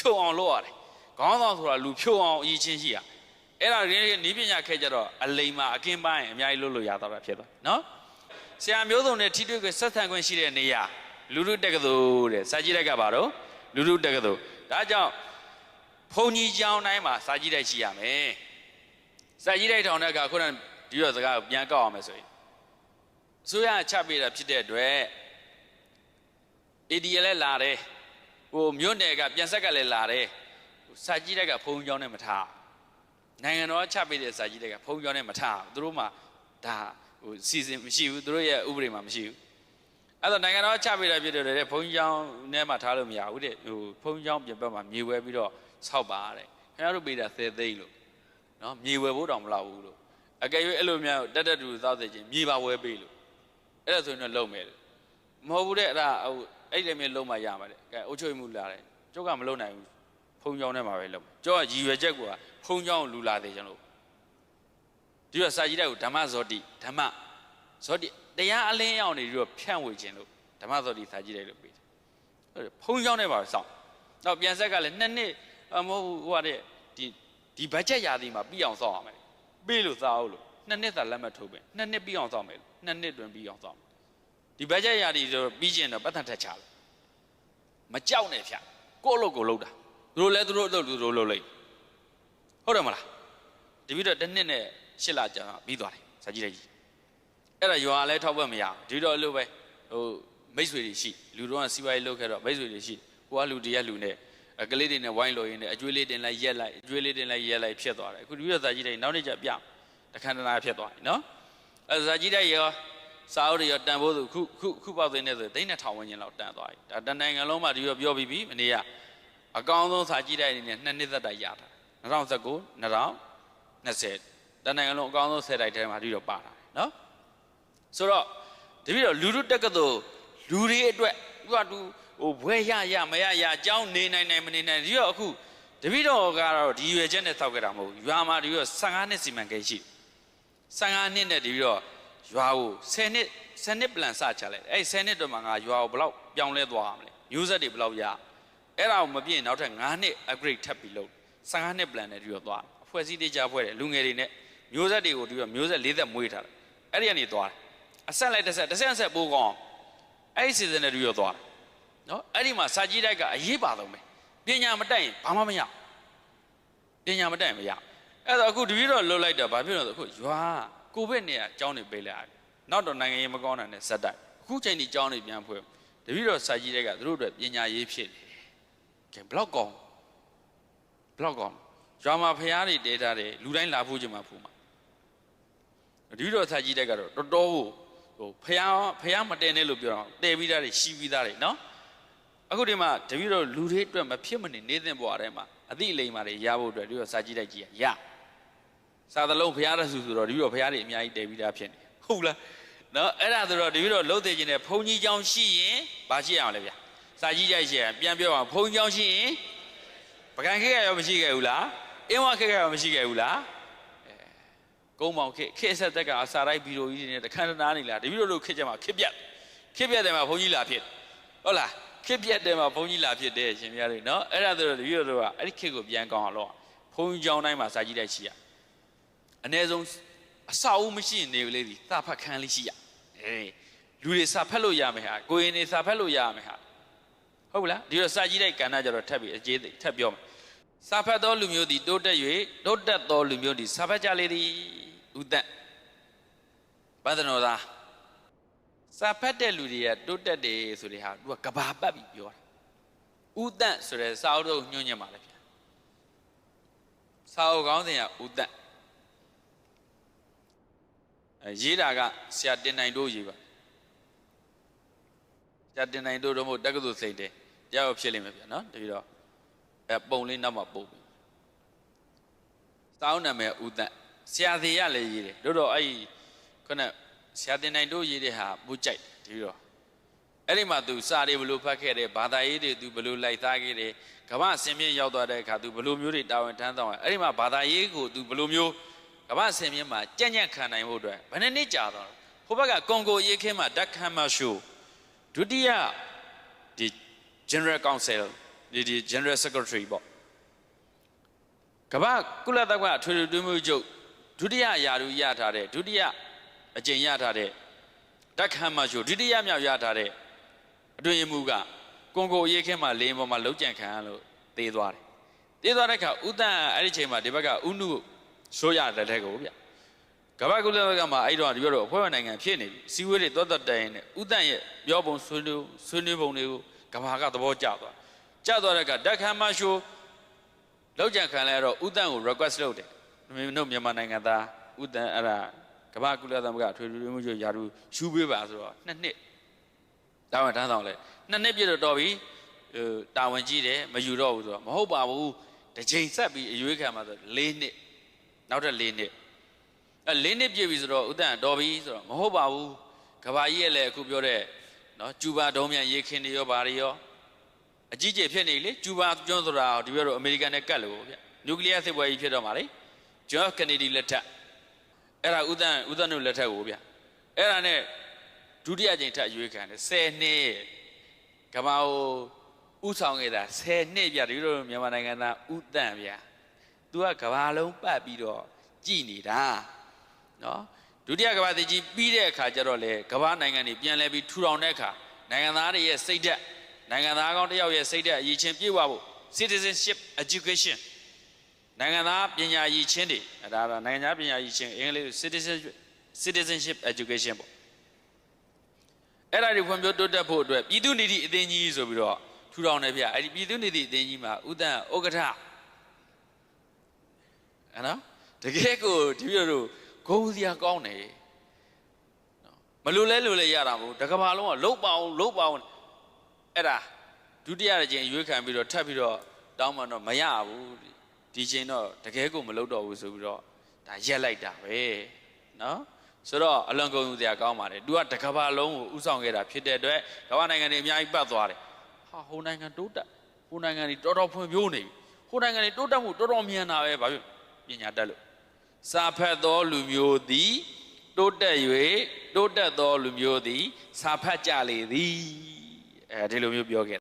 ဖြုတ်အောင်လုပ်ရတယ်ခေါင်းဆောင်ဆိုတာလူဖြုတ်အောင်အရေးချင်းရှိရအဲ့ဒါနီးပညာခဲ့ကြတော့အလိမ်မှာအကင်းပိုင်းအများကြီးလုပ်လို့ရတော့တာဖြစ်သွားနော်ဆရာမျိုးစုံနဲ့ထိတွေ့ခွင့်ဆက်ဆံခွင့်ရှိတဲ့နေရာလူလူတက္ကသိုလ်တဲ့စာကြည့်တိုက်ကပါတော့လူလူတက္ကသိုလ်ဒါကြောင့်ဘုံကြီးကျောင်းတိုင်းမှာစာကြည့်တိုက်ရှိရမယ်စာကြည့်တိုက်ထောင်တဲ့အခါခုနဒီတော့စကားကိုပြန်ကောက်အောင်မယ်ဆိုရင်အစိုးရချပေးတာဖြစ်တဲ့အတွက် AD လည်းလာတယ်ဟိုမြို့နယ်ကပြန်ဆက်ကလည်းလာတယ်စာကြည့်တိုက်ကဘုံကျောင်းနဲ့မထားနိုင်ငံတော်ချပေးတဲ့စာကြည့်တိုက်ကဘုံကျောင်းနဲ့မထားသူတို့မှဒါဟိုစီစဉ်မရှိဘူးသူတို့ရဲ့ဥပဒေမှာမရှိဘူးအဲ့တော့နိုင်ငံတော်ချပေးတာဖြစ်တဲ့ဘုံကျောင်းနဲ့မှထားလို့မရဘူးတဲ့ဟိုဘုံကျောင်းပြင်ပမှာမြေဝဲပြီးတော့ဆောက်ပါတဲ့ခင်ဗျားတို့ပေးတာ10 သိန်းလို့နော်မြေဝဲဖို့တောင်မလောက်ဘူးလို့အကယ်၍အဲ့လိုများတက်တူသောက်တဲ့ချင်းမြေပါဝဲပေးလို့အဲ့ဒါဆိုရင်တော့လုံမယ်လို့မဟုတ်ဘူးတဲ့အဲ့ဒါဟိုအဲ့ဒီမျိုးလုံမှရမှာတဲ့ကဲအုတ်ချုပ်မှုလာတယ်ကျုပ်ကမလုံနိုင်ဘူးဖုံကြောင်းထဲမှာပဲလုံကျုပ်ကရည်ရွယ်ချက်ကဖုံကြောင်းလူလာတယ်ကျွန်တော်ဒီကစာကြည့်တဲ့ကိုဓမ္မဇောတိဓမ္မဇောတိတရားအလင်းရောက်နေပြီးတော့ဖြန့်ဝေခြင်းလို့ဓမ္မဇောတိစာကြည့်တဲ့လို့ပေးတယ်ဖုံကြောင်းထဲမှာစောင့်တော့ပြန်ဆက်ကလည်း2 နှစ်မဟုတ်ဟိုကတဲ့ဒီဘတ်ဂျက်ရာသီမှာပြီးအောင်စောင့်ရမယ်ပေးလို့စားအောင်လို့2 နှစ်သာလက်မှတ်ထိုးပဲ2 နှစ်ပြီးအောင်စောင့်မယ်2 နှစ်တွင်ပြီးအောင်စောင့်ဒီဘတ်ဂျက်ရာသီဆိုပြီးကျင်တော့ပတ်သက်ထက်ချလို့မကြောက်နဲ့ဖြတ်ကိုယ့်အလုပ်ကိုလုပ်တာသူတို့လည်းသူတို့အလုပ်သူတို့လုပ်လိုက်ဟုတ်တယ်မလားတပည့်တော့1 နှစ်နဲ့8 လကြာပြီးသွားတယ်စာကြည့်လိုက်ကြီးအဲ့ဒါရွာလည်းထောက်ပတ်မရဒီတော့အလုပ်ပဲဟိုမိတ်ဆွေတွေရှိလူတို့ကစီးပွားရေးလုပ်ခဲ့တော့မိတ်ဆွေတွေရှိဟိုကလူတရက်လူနဲ့ကလေးတွေနဲ့ဝိုင်းလို့ရင်းနဲ့အကျွေးလေးတင်လိုက်ရက်လိုက်အကျွေးလေးတင်လိုက်ရက်လိုက်ဖြစ်သွားတယ်အခုတပည့်တော့စာကြည့်လိုက်နောက်နေ့ကျပြတခန္ဓနာဖြစ်သွားပြီနော်အဲ့စာကြည့်လိုက်ရောစာအုပ်တွေရောတန်ဖိုးသူခုပေါက်သိနေဆိုသိန်း2000ဝန်းကျင်လောက်တန်သွားပြီဒါတနိုင်ငံလုံးမှာဒီတော့ပြောပြီးပြီမနေ့ကအကောင်းဆုံးစာကြည့်တဲ့အနေနဲ့2 နှစ်သက်တိုက်ရတာ2019 2020တနိုင်ငံလုံးအကောင်းဆုံး10တိုက်ထဲမှာဒီတော့ပါတာနော်ဆိုတော့ဒီပြီးတော့လူတို့တက်ကသိုလ်လူတွေအတွက်သူကသူဟိုဘွဲရမရအကြောင်းနေနိုင်မနေနိုင်ဒီတော့အခုတပည့်တော်ကတော့ဒီရွယ်ချက်နဲ့တောက်ကြတာမဟုတ်ဘူးရွာမှာဒီတော့15 နှစ်စီမံကိန်းရှိ15 နှစ်နဲ့ဒီပြီးတော့ရွာကို10 နှစ်ပလန်စချလိုက်အဲ့10 နှစ်တော့မှငါရွာကိုဘယ်လောက်ပြောင်းလဲသွားရမလဲမျိုးဆက်တွေဘယ်လောက်ရအဲ့ဒါကိုမပြည့်နောက်ထပ်9 နှစ် upgrade ထပ်ပြီးလုပ်15 နှစ်ပလန်နဲ့ဒီတော့သွားအဖွဲ့အစည်းတွေကြားဖွဲ့တယ်လူငယ်တွေနဲ့မျိုးဆက်တွေကိုဒီတော့မျိုးဆက်4 သက်မွေးထားတယ်အဲ့ဒီကနေသွားတယ်အဆက်လိုက်တစ်ဆက်ပိုးကောင်းအဲ့ဒီ season နဲ့ဒီတော့သွားတယ်နော်အဲ့ဒီမှာစာကြည့်တိုက်ကအရေးပါဆုံးပဲပညာမတက်ရင်ဘာမှမရပညာမတက်ရင်မရအဲ့တော့အခုတပည့်တော်လှုပ်လိုက်တော့ဘာဖြစ်လို့လဲအခုရွာကိုဗစ်နဲ့အကြောင်းတွေပေးလိုက်ရတယ်နောက်တော့နိုင်ငံရေးမကောင်းတာနဲ့ဇက်တိုက်အခုချိန်ဒီအကြောင်းတွေပြန်ဖွဲ့တပည့်တော်စာကြည့်တိုက်ကသူတို့အတွက်ပညာရေးဖြစ်နေတယ်ကဲဘလောက်ကောင်းရွာမှာဖျားတွေတဲထားတယ်လူတိုင်းလာဖို့ချင်မှဖို့မှာတပည့်တော်စာကြည့်တိုက်ကတော့တော်တော်ဟိုဖျားမတဲနဲ့လို့ပြောတော့တဲပြီးသားတွေရှိပြီးသားတွေနော်အခုဒီမှာတပည့်တော်လူတွေအတွက်မဖြစ်မနေနေသင့်ဘဝထဲမှာအသည့်အလိမ်မာတွေရဖို့အတွက်တပည့်တော်စာကြည့်တိုက်ကြီးရစာသလုံးဖျားရဆူဆိုတော့တပည့်တော်ဖျားတွေအများကြီးတဲပြီးသားဖြစ်နေဟုတ်လားနော်အဲ့ဒါဆိုတော့တပည့်တော်လှုပ်သေးခြင်းနဲ့ဘုံကြီးเจ้าရှိရင်ဘာရှိရအောင်လဲဗျာစာကြည့်တိုက်ရှိရင်ပြန်ပြောအောင်ဘုံเจ้าရှိရင်ပကံခေတ်ရောမရှိခဲ့ဘူးလားအင်းဝခေတ်ရောမရှိခဲ့ဘူးလားကုန်းပေါင်ခေတ်ဆက်သက်ကအစာလိုက်ဗီဒီယိုကြီးတွေနဲ့တခန်းတနာနေလားတပည့်တော်တို့ခေတ်ကြမှာခေတ်ပြတ်တယ်မှာဘုံကြီးလာဖြစ်ဟုတ်လားခေတ်ပြတ်တယ်မှာဘုံကြီးလာဖြစ်တယ်ရှင်များတွေနော်အဲ့ဒါဆိုတော့တပည့်တော်တို့ကအဲ့ဒီခေတ်ကိုပြန်ကောင်းအောင်လို့ဘုံကြီးเจ้าတိုင်းမှာစာကြည့်တိုက်ရှိရအ ਨੇ ဆုံးအဆောက်အဦမရှိနေလေဒီစာဖတ်ခန်းလေးရှိရလူတွေစာဖတ်လို့ရမယ်ဟာကိုရင်တွေစာဖတ်လို့ရမယ်ဟာဟုတ်လားဒီတော့စာကြည့်တဲ့ကဏ္ဍကြတော့ထပ်ပြီးအကျေးထပ်ပြောမယ်စာဖတ်သောလူမျိုးသည်တိုးတက်၍တိုးတက်သောလူမျိုးသည်စာဖတ်ကြလေသည်ဥဒ္ဒဘဒနောသာစာဖတ်တဲ့လူတွေကတိုးတက်တယ်ဆိုတဲ့ဟာသူကကဘာပတ်ပြီးပြောတာဥဒ္ဒဆိုတဲ့စာအုပ်တို့ညွှန်းညင်ပါလေဗျာစာအုပ်ကောင်းစဉ်ကဥဒ္ဒရေးတာကဆရာတင်နိုင်တို့ရေးပါဆရာတင်နိုင်တို့တော့မဟုတ်တက္ကသိုလ်စိတ်တယ်တရားရောဖြစ်လိမ့်မယ်ဗျာနော်တပည့်တော့ပုံလေးနောက်မှပို့ပြီစာအုပ်နာမည်ဥဒ္ဒဆရာသေးရလည်းရေးတယ်တို့တော့အဲ့ခုနဆရာတင်နိုင်တို့ရေးတဲ့ဟာပို့ကြိုက်တပည့်တော့အဲ့ဒီမှာသူစာတွေဘလို့ဖတ်ခဲ့တယ်ဘာသာရေးတွေသူဘလို့လိုက်သားခဲ့တယ်ကမ္ဘာအစင်မြင့်ရောက်သွားတဲ့အခါသူဘလို့မျိုးတွေတာဝန်ထမ်းဆောင်အဲ့ဒီမှာဘာသာရေးကိုသူဘလို့မျိုးကမ္ဘာဆင်မြင့်မှာကြံ့ကြံ့ခံနိုင်ဖို့အတွက်ဘယ်နှစ်ကြာတော့ဟိုဘက်ကကွန်ဂိုရေးခင်းမှာဓာတ်ခမ်းမရှိုးဒုတိယဒီ General Council ဒီ General Secretary ပေါ့ကမ္ဘာကုလသမဂ္ဂအထွေထွေအတွင်းရေးမှူးချုပ်ဒုတိယရာထူးရထားတဲ့ဒုတိယအကြိမ်ရထားတဲ့တက်ခမ်းမရှိုဒုတိယမြောက်ရထားတဲ့အတွင်းရေးမှူးကကွန်ဂိုအရေးခင်းမှာလေပေါ်မှာလုံးကြံခံလို့သေသွားတယ်သေသွားတဲ့အခါဦးတန်းအဲ့ဒီချိန်မှာဒီဘက်ကဦးနုဆိုးရတဲ့တဲ့ကိုဗျကမ္ဘာကုလသမဂ္ဂမှာအဲ့တော့ဒီပြောတော့အဖွဲ့ဝင်နိုင်ငံဖြစ်နေပြီစီဝေးတွေတော်တိုင်နဲ့ဦးတန်းရဲ့ပြောပုံဆွေးနွေးပုံတွေကိုကမ္ဘာကသဘောကျသွားတဲ့အခါတက်ခမ်းမရှိုလောက်ကြံခံလဲတော့ဦးတန်းကို request လုပ်တယ်တို့မြန်မာနိုင်ငံသားဦးတန်းအဲ့ဒါကမ္ဘာကုလသမဂ္ဂထွေထွေမှုချုပ်ယာတူယူပေးပါဆိုတော့2 နှစ်တာဝန်ထမ်းဆောင်လဲ2 နှစ်ပြည့်တော့တော်ပြီတာဝန်ကြီးတယ်မယူတော့ဘူးဆိုတော့မဟုတ်ပါဘူးတစ်ချိန်ဆက်ပြီးအရွေးခံမှာဆို4 နှစ်နောက်ထပ်4 နှစ်4 နှစ်ပြည့်ပြီဆိုတော့ဦးတန်းတော်ပြီဆိုတော့မဟုတ်ပါဘူးကမ္ဘာကြီးရဲ့လည်းအခုပြောတဲ့နော်ကျူဘာဒုံးမြန်ရေခင်းတွေရောဘာတွေရောအကြီးကျယ်ဖြစ်နေလေကျူဘာကျွန်းဆိုတာဒီပြောတော့အမေရိကန်နဲ့ကတ်လို့ဗျနျူကလ িয়ার စစ်ပွဲကြီးဖြစ်တော့မှာလေဂျွန်ကနေဒီလက်ထက်အဲ့ဒါဦးတန်းတို့လက်ထက်ကိုဗျအဲ့ဒါနဲ့ဒုတိယကြိမ်ထပ်ရွေးခံတယ်10 နှစ်ကမ္ဘာကိုဥဆောင်ခဲ့တာ10 နှစ်ဗျဒီလိုမြန်မာနိုင်ငံသားဦးတန်းဗျသူကကမ္ဘာလုံးပတ်ပြီးတော့ကြည်နေတာနော်ဒုတိယကမ္ဘာစစ်ကြီးပြီးတဲ့အခါကျတော့လေကမ္ဘာနိုင်ငံတွေပြန်လဲပြီးထူထောင်တဲ့အခါနိုင်ငံသားတွေရဲ့စိတ်ဓာတ်နိုင်ငံသားကောင်းတစ်ယောက်ရဲ့စိတ်ဓာတ်အရေးချင်းပြည့်ဝဖို့ citizenship education နိုင်ငံသားပညာရည်ချင်းတွေဒါနိုင်ငံသားပညာရည်ချင်းအင်္ဂလိပ် citizenship education ပေါ့အဲ့ဒါတွေဖွံ့ဖြိုးတိုးတက်ဖို့အတွက်ပြည်သူ့နေသည့်အသင်းကြီးဆိုပြီးတော့ထူထောင်တယ်ဗျအဲ့ဒီပြည်သူ့နေသည့်အသင်းကြီးမှာဦးတန်းဥက္ကဋ္ဌနော်တကယ်ကိုဒီလိုလိုဂုဏ်စရာကောင်းတယ်မလို့လဲရတာမဟုတ်တကဘာလုံးကလုတ်ပါအောင်အဲ့ဒါဒုတိယကြိမ်ရွေးခံပြီးတော့ထပ်ပြီးတော့တောင်းမှတော့မရဘူးဒီချိန်တော့တကယ်ကိုမလုပ်တော့ဘူးဆိုပြီးတော့ဒါရက်လိုက်တာပဲနော်ဆိုတော့အလွန်ကုန်ယူစရာကောင်းပါတယ်သူကတကဘာလုံးကိုဥဆောင်ခဲ့တာဖြစ်တဲ့အတွက်ကမ္ဘာနိုင်ငံတွေအများကြီးပတ်သွားတယ်ဟာဟိုနိုင်ငံတိုးတက်ဟိုနိုင်ငံတွေတော်တော်ဖွံ့ဖြိုးနေပြီဟိုနိုင်ငံတွေတိုးတက်မှုတော်တော်မြန်တာပဲဘာဖြစ်ပညာတတ်လို့စာဖတ်သောလူမျိုးသည်တိုးတက်၍တိုးတက်သောလူမျိုးသည်စာဖတ်ကြလေသည်အဲဒီလိုမျိုးပြောခဲ့